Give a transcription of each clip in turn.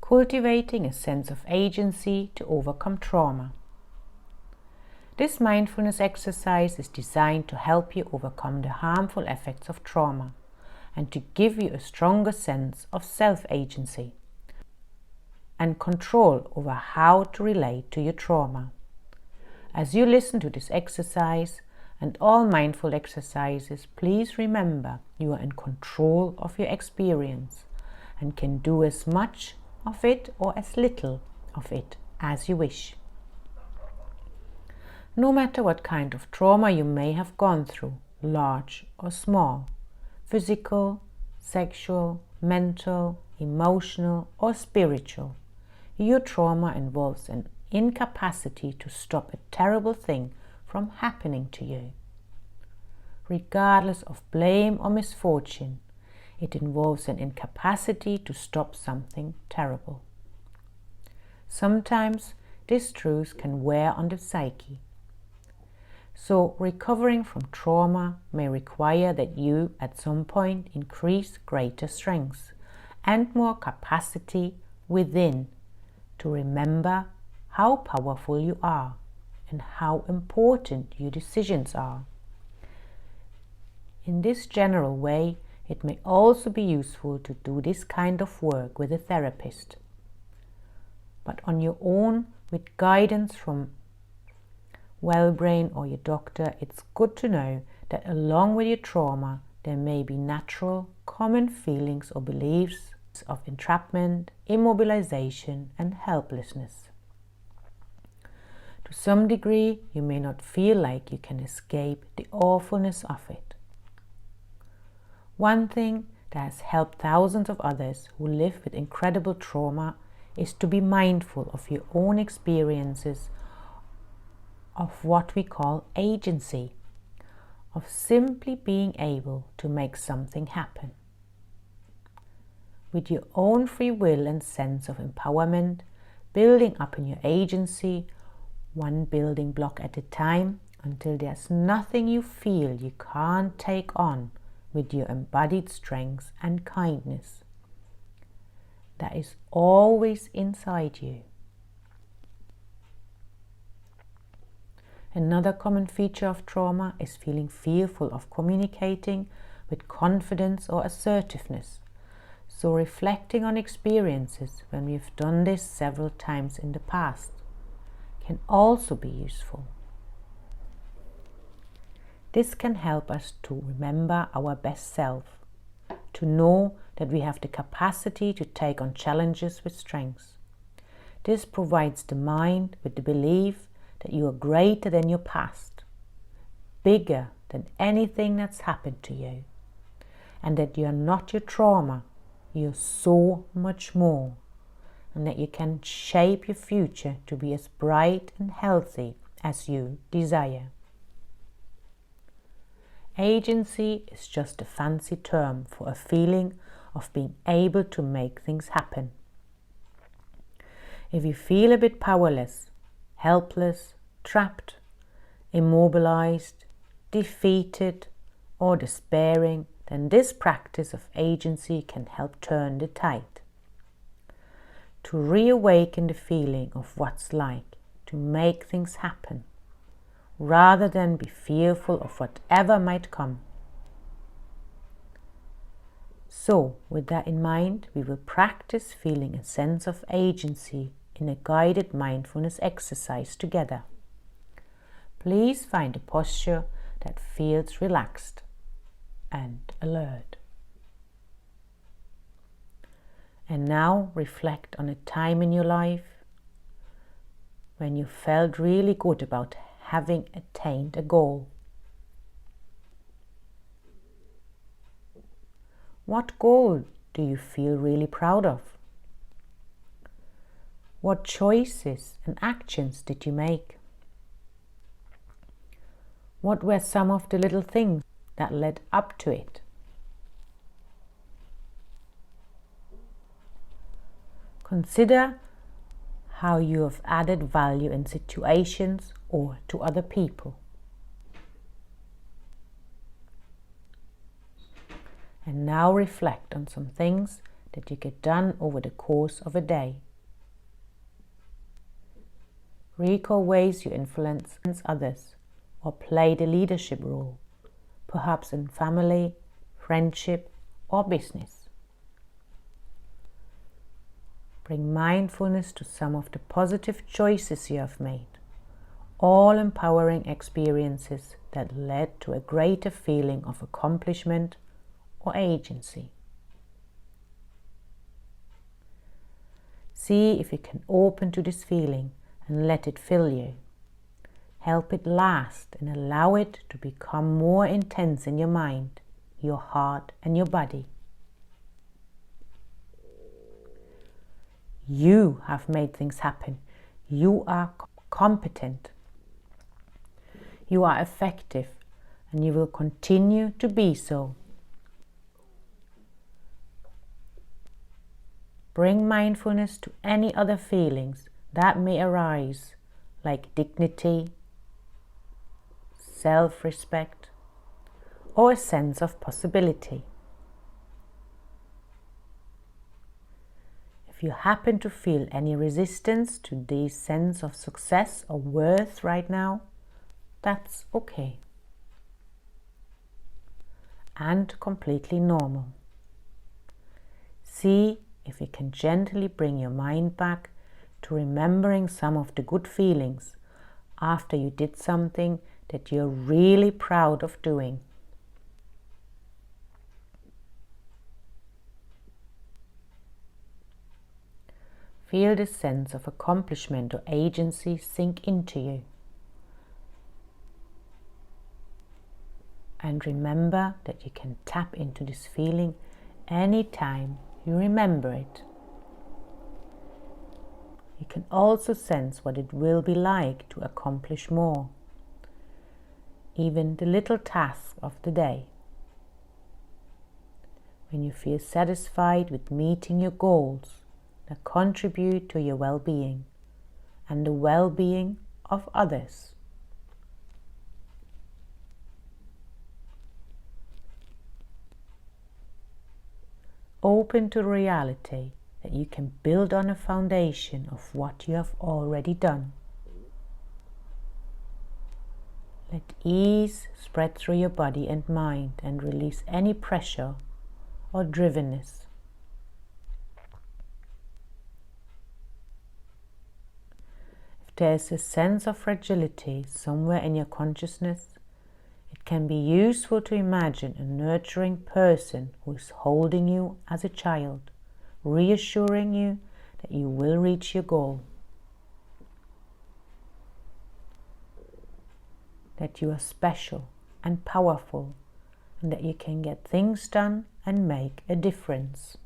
cultivating a sense of agency to overcome trauma. This mindfulness exercise is designed to help you overcome the harmful effects of trauma and to give you a stronger sense of self-agency and control over how to relate to your trauma. As you listen to this exercise and all mindful exercises, please remember you are in control of your experience and can do as much of it or as little of it as you wish. No matter what kind of trauma you may have gone through, large or small, physical, sexual, mental, emotional or spiritual, your trauma involves an incapacity to stop a terrible thing from happening to you. Regardless of blame or misfortune, it involves an incapacity to stop something terrible. Sometimes this truth can wear on the psyche. So recovering from trauma may require that you at some point increase greater strength and more capacity within to remember how powerful you are and how important your decisions are. In this general way, it may also be useful to do this kind of work with a therapist. But on your own, with guidance from Wellbrain or your doctor, it's good to know that along with your trauma, there may be natural, common feelings or beliefs of entrapment, immobilization, and helplessness. To some degree, you may not feel like you can escape the awfulness of it. One thing that has helped thousands of others who live with incredible trauma is to be mindful of your own experiences of what we call agency, of simply being able to make something happen. With your own free will and sense of empowerment, building up in your agency, one building block at a time, until there's nothing you feel you can't take on with your embodied strength and kindness that is always inside you. Another common feature of trauma is feeling fearful of communicating with confidence or assertiveness. So reflecting on experiences when we've done this several times in the past can also be useful. This can help us to remember our best self, to know that we have the capacity to take on challenges with strength. This provides the mind with the belief that you are greater than your past, bigger than anything that's happened to you, and that you are not your trauma, you're so much more, and that you can shape your future to be as bright and healthy as you desire. Agency is just a fancy term for a feeling of being able to make things happen. If you feel a bit powerless, helpless, trapped, immobilized, defeated, or despairing, then this practice of agency can help turn the tide. To reawaken the feeling of what's like to make things happen, rather than be fearful of whatever might come. So, with that in mind, we will practice feeling a sense of agency in a guided mindfulness exercise together. Please find a posture that feels relaxed and alert. And now reflect on a time in your life when you felt really good about having attained a goal. What goal do you feel really proud of? What choices and actions did you make? What were some of the little things that led up to it? Consider how you have added value in situations or to other people. And now reflect on some things that you get done over the course of a day. Recall ways you influence others or play the leadership role, perhaps in family, friendship, or business. Bring mindfulness to some of the positive choices you have made, all empowering experiences that led to a greater feeling of accomplishment or agency. See if you can open to this feeling and let it fill you. Help it last and allow it to become more intense in your mind, your heart, and your body. You have made things happen. You are competent. You are effective, and you will continue to be so. Bring mindfulness to any other feelings that may arise, like dignity, self-respect, or a sense of possibility. If you happen to feel any resistance to this sense of success or worth right now, that's okay and completely normal. See if you can gently bring your mind back to remembering some of the good feelings after you did something that you're really proud of doing. Feel the sense of accomplishment or agency sink into you. And remember that you can tap into this feeling anytime you remember it. You can also sense what it will be like to accomplish more, even the little tasks of the day. When you feel satisfied with meeting your goals that contribute to your well-being and the well-being of others. Open to reality that you can build on a foundation of what you have already done. Let ease spread through your body and mind and release any pressure or drivenness. If there is a sense of fragility somewhere in your consciousness, it can be useful to imagine a nurturing person who is holding you as a child, reassuring you that you will reach your goal, that you are special and powerful, and that you can get things done and make a difference.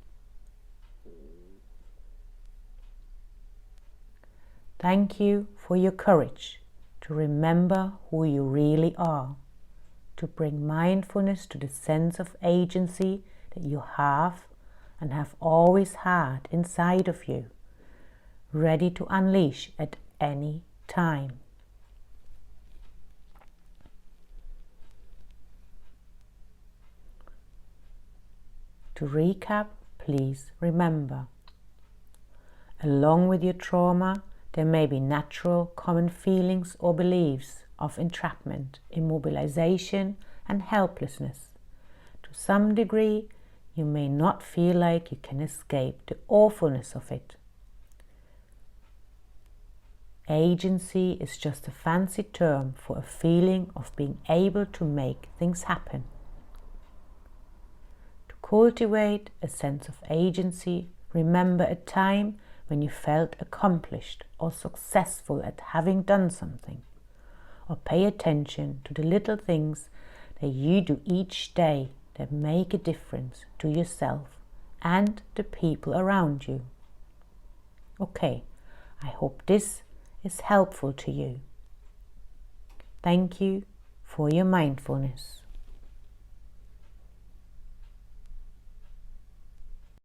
Thank you for your courage to remember who you really are, to bring mindfulness to the sense of agency that you have and have always had inside of you, ready to unleash at any time. To recap, please remember, along with your trauma, there may be natural common feelings or beliefs of entrapment, immobilization, and helplessness. To some degree, you may not feel like you can escape the awfulness of it. Agency is just a fancy term for a feeling of being able to make things happen. To cultivate a sense of agency, remember a time when you felt accomplished or successful at having done something, or pay attention to the little things that you do each day that make a difference to yourself and the people around you. Okay, I hope this is helpful to you. Thank you for your mindfulness.